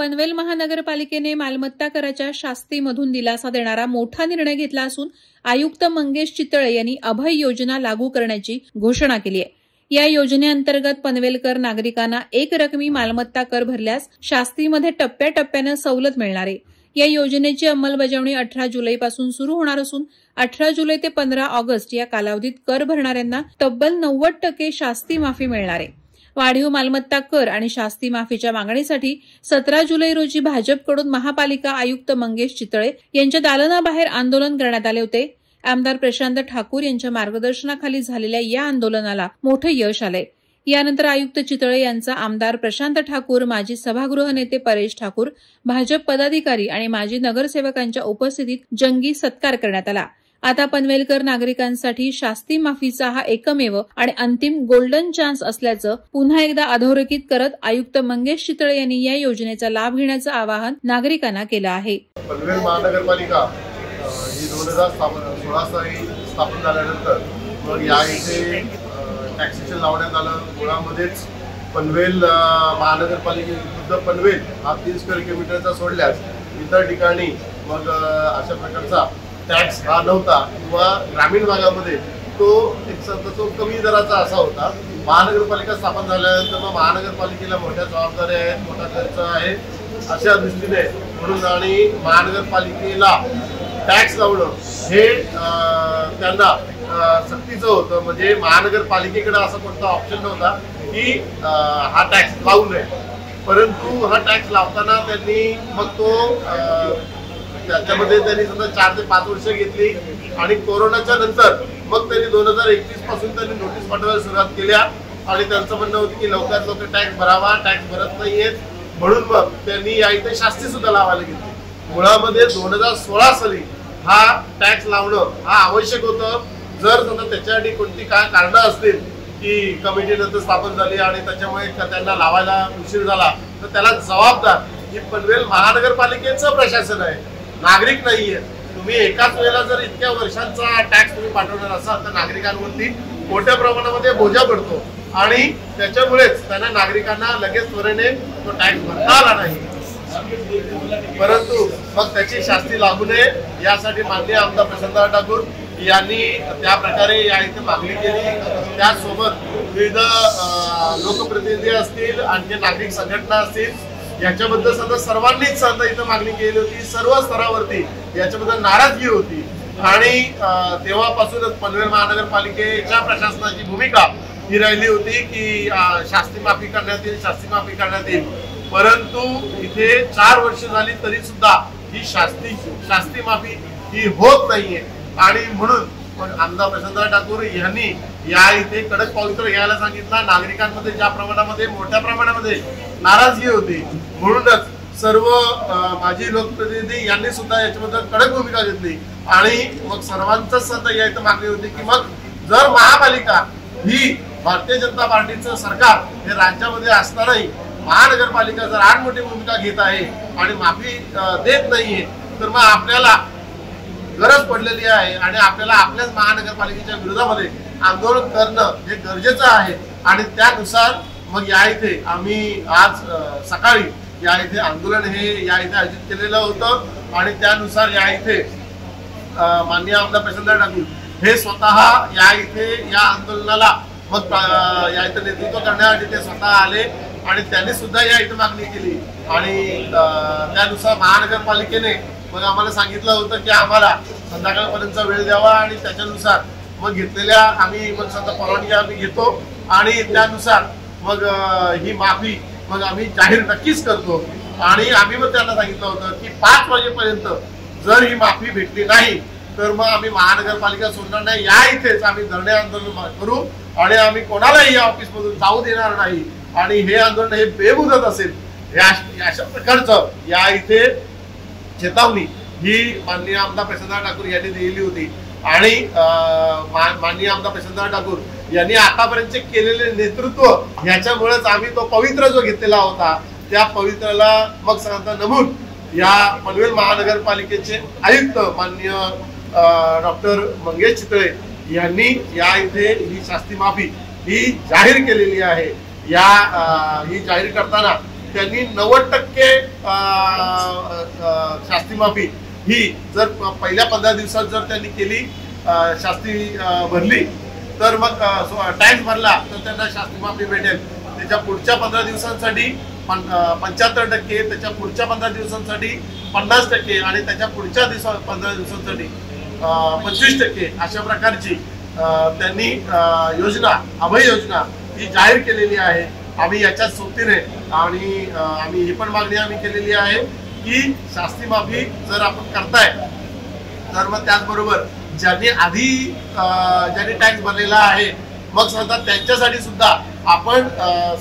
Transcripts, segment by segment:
पनवेल महानगरपालिकेने मालमत्ता कराच्या शास्तीमधून दिलासा देणारा मोठा निर्णय घेतला असून आयुक्त मंगेश चितळे यांनी अभय योजना लागू करण्याची घोषणा केली आहे। या योजनेअंतर्गत पनवेलकर नागरिकांना एक रकमी मालमत्ता कर भरल्यास शास्तीमध्ये टप्प्याटप्प्याने सवलत मिळणार आहे। या योजनेची अंमलबजावणी 18 जुलैपासून सुरू होणार असून 18 जुलै ते 15 ऑगस्ट या कालावधीत कर भरणाऱ्यांना तब्बल 90% शास्ती माफी मिळणार आहे। वाढीव मालमत्ता कर आणि शास्ती माफीच्या मागणीसाठी 17 जुलै रोजी भाजपकडून महापालिका आयुक्त मंगेश चितळे यांच्या दालनाबाहेर आंदोलन करण्यात आले होते। आमदार प्रशांत ठाकूर यांच्या मार्गदर्शनाखाली झालेल्या या आंदोलनाला मोठे यश आले। यानंतर आयुक्त चितळे यांचा आमदार प्रशांत ठाकूर, माजी सभागृह नेते परेश ठाकूर, भाजप पदाधिकारी आणि माजी नगरसेवकांच्या उपस्थितीत जंगी सत्कार करण्यात आला। आता पनवेलकर नागरिकांसाठी शास्ती माफीचा हा एकमेव आणि अंतिम गोल्डन चान्स असल्याचं पुन्हा एकदा अधोरेखित करत आयुक्त मंगेश चितळे यांनी या योजनेचा लाभ घेण्याचं आवाहन नागरिकांना केलं आहे। पनवेल महानगरपालिका ही 2016 साली स्थापन झाल्यानंतर मग या इथे टॅक्सेशन लावण्यात आलं। मुळामध्येच पनवेल महानगरपालिकेविरुद्ध पनवेल हा 3 स्क्वेअर किलोमीटरचा सोडल्यास इतर ठिकाणी मग अशा प्रकारचा टॅक्स हा नव्हता किंवा ग्रामीण भागामध्ये तो कमी दराचा असा होता। महानगरपालिका स्थापन झाल्यानंतर मग महानगरपालिकेला मोठ्या जबाबदाऱ्या आहेत, मोठा खर्च आहे अशा दृष्टीने म्हणून आणि महानगरपालिकेला टॅक्स लावणं हे त्यांना सक्तीचं होतं। म्हणजे महानगरपालिकेकडे असा कोणता ऑप्शन नव्हता की हा टॅक्स लावू नये, परंतु हा टॅक्स लावताना त्यांनी मग तो त्याच्यामध्ये त्यांनी समजा 4 ते 5 वर्ष घेतली आणि कोरोनाच्या नंतर मग त्यांनी 2021 पासून त्यांनी नोटीस पाठवायला सुरुवात केल्या आणि त्यांचं म्हणणं होतं की लवकरात लवकर टॅक्स भरावा, टॅक्स भरत नाहीयेत म्हणून मग त्यांनी या इथे शास्ती सुद्धा लावायला घेतली। मुळामध्ये 2016 साली हा टॅक्स लावणं हा आवश्यक होतं। जर समजा त्याच्यासाठी कोणती काय कारणं असतील की कमिटी नंतर स्थापन झाली आणि त्याच्यामुळे त्यांना लावायला उशीर झाला तर त्याला जबाबदार ही पनवेल महानगरपालिकेचं प्रशासन आहे, नागरिक नाहीये। तुम्ही एकाच वेळेला जर इतक्या वर्षांचा टॅक्स तुम्ही पाठवणार असाल तर नागरिकांवरती मोठ्या प्रमाणामध्ये बोजा पडतो आणि त्याच्यामुळेच त्यांना नागरिकांना लगेच त्वरेने तो टॅक्स भरता आला नाही, परंतु मग त्याची शास्ती लागू नये यासाठी माननीय आमदार प्रशांत ठाकूर यांनी त्या प्रकारे या इथे मागणी केली। त्यासोबत विविध लोकप्रतिनिधी असतील, आणखी नागरिक संघटना असतील, याच्याबद्दल सुद्धा सर्वांनीच सुद्धा इथं मागणी केली होती। सर्व स्तरावरती याच्याबद्दल नाराजगी होती आणि तेव्हापासूनच पनवेल महानगरपालिकेच्या प्रशासनाची भूमिका ही राहिली होती की शास्ती माफी करण्यात येईल, परंतु इथे 4 वर्ष झाली तरी सुद्धा ही शास्ती माफी ही होत नाहीये आणि म्हणून मग आमदार प्रशांत ठाकूर यांनी या इथे कडक पाऊल घ्यायला सांगितलं। नागरिकांमध्ये ज्या प्रमाणामध्ये मोठ्या प्रमाणामध्ये नाराजगी होती म्हणूनच सर्व माजी लोकप्रतिनिधी यांनी सुद्धा याच्याबद्दल कडक भूमिका घेतली आणि मग सर्वांचंच सुद्धा या इथे मागणी होती की मग जर महापालिका ही भारतीय जनता पार्टीचं सरकार हे राज्यामध्ये असतानाही महानगरपालिका जर आडमोठी भूमिका घेत आहे आणि माफी देत नाहीये तर मग आपल्याला गरज पडलेली आहे आणि आपल्याला आपल्याच महानगरपालिकेच्या विरोधामध्ये आंदोलन करणं हे गरजेचं आहे आणि त्यानुसार मग या इथे आम्ही आज सकाळी या इथे आंदोलन हे या इथे आयोजित केलेलं होतं आणि त्यानुसार या इथे माननीय आमदार प्रशांत ठाकूर हे स्वतः या इथे या आंदोलनाला मग या इथे नेतृत्व करण्यासाठी ते स्वतः आले आणि त्यांनी सुद्धा या इथे मागणी केली आणि त्यानुसार महानगरपालिकेने मग आम्हाला सांगितलं होतं की आम्हाला संध्याकाळपर्यंतचा वेळ द्यावा आणि त्याच्यानुसार मग घेतलेल्या आम्ही मग समजा परवानगी आम्ही घेतो आणि त्यानुसार मग ही माफी मग आम्ही जाहीर नक्कीच करतो आणि आम्ही मग त्यांना सांगितलं होतं की 5 वाजेपर्यंत जर ही माफी भेटली नाही तर मग आम्ही महानगरपालिका सोडणार नाही, या इथेच आम्ही धरणे आंदोलन करू आणि आम्ही कोणालाही या ऑफिसमधून जाऊ देणार नाही आणि हे आंदोलन हे बेमुदत असेल अशा प्रकारचं या इथे चेतावणी ही माननीय आमदार प्रशांत ठाकूर यांनी दिलेली होती आणि माननीय आमदार प्रशांत ठाकूर यांनी आतापर्यंत केलेले नेतृत्व ह्याच्यामुळेच आम्ही तो पवित्र जो घेतलेला होता त्या पवित्राला मग सांगता नमून या पनवेल महानगरपालिकेचे आयुक्त माननीय डॉक्टर मंगेश चितळे यांनी या इथे ही शास्ती माफी ही जाहीर केलेली आहे। ही जाहीर करताना त्यांनी 90% शास्ती माफी ही जर पहिल्या 15 दिवसात जर त्यांनी केली, शास्ती भरली, तर मग टॅक्स भरला तर त्यांना शास्ती माफी भेटेल. त्याच्या पुढच्या 15 दिवसांसाठी 75%, त्याच्या पुढच्या 15 दिवसांसाठी 50% आणि त्याच्या पुढच्या 15 दिवसांसाठी 25% अशा प्रकारची त्यांनी योजना, अभय योजना ही जाहीर केलेली आहे. आम्ही याच्याच सोबतीने आणि आम्ही ही पण मागणी आम्ही केलेली आहे की शास्ती माफी जर आपण करताय तर मग त्याचबरोबर ज्यांनी टॅक्स भरलेला आहे मग समजा त्यांच्यासाठी सुद्धा आपण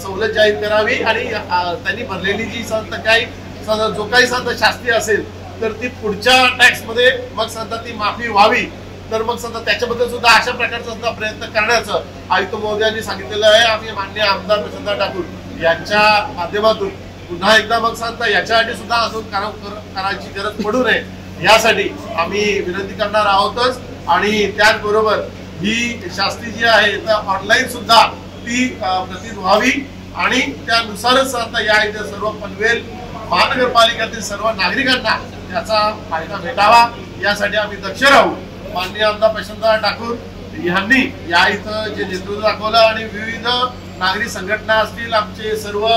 सवलत जाहीर करावी आणि त्यांनी भरलेली जी काही जो काही समजा शास्ती असेल तर ती पुढच्या टॅक्स मध्ये मग समजा ती माफी व्हावी. तर मग समजा त्याच्याबद्दल सुद्धा अशा प्रकारचा सुद्धा प्रयत्न करण्याचं आयुक्त महोदयांनी सांगितलेलं आहे. आम्ही माननीय आमदार प्रशांत ठाकूर यांच्या माध्यमातून पुन्हा एकदा मग सांगता याच्यासाठी सुद्धा अजून करायची गरज पडू नये यासाठी आम्ही विनंती करणार आहोतच. आणि त्याचबरोबर ही शास्ती जी आहे तर ऑनलाईन सुद्धा ती प्रतीत व्हावी आणि त्यानुसारच आता या इथे सर्व पनवेल महानगरपालिकेतील सर्व नागरिकांना त्याचा फायदा भेटावा यासाठी आम्ही दक्ष राहू. माननीय आमदार प्रशांत ठाकूर यांनी या इथं जे नेतृत्व दाखवलं आणि विविध नागरिक संघटना असतील, आमचे सर्व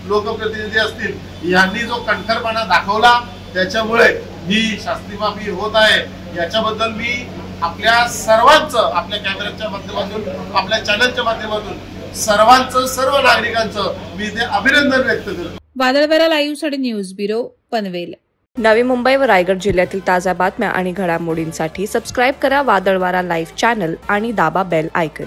लोकप्रतिनिधी असतील, यांनी जो कणखरपणा दाखवला त्याच्यामुळे ही शास्ती माफी होत आहे. याच्याबद्दल मी आपल्या सर्वांचं, आपल्या कॅमेऱ्याच्या माध्यमातून, आपल्या चॅनलच्या माध्यमातून सर्वांचं, सर्व नागरिकांचं मी इथे अभिनंदन व्यक्त करतो. वादळवारा लाईव्ह साठी न्यूज ब्युरो, पनवेल. नवी मुंबई व रायगड जिल्ह्यातील ताज्या बातम्या आणि घडामोडींसाठी सबस्क्राईब करा वादळवारा लाईव्ह चॅनल आणि दाबा बेल आयकॉन.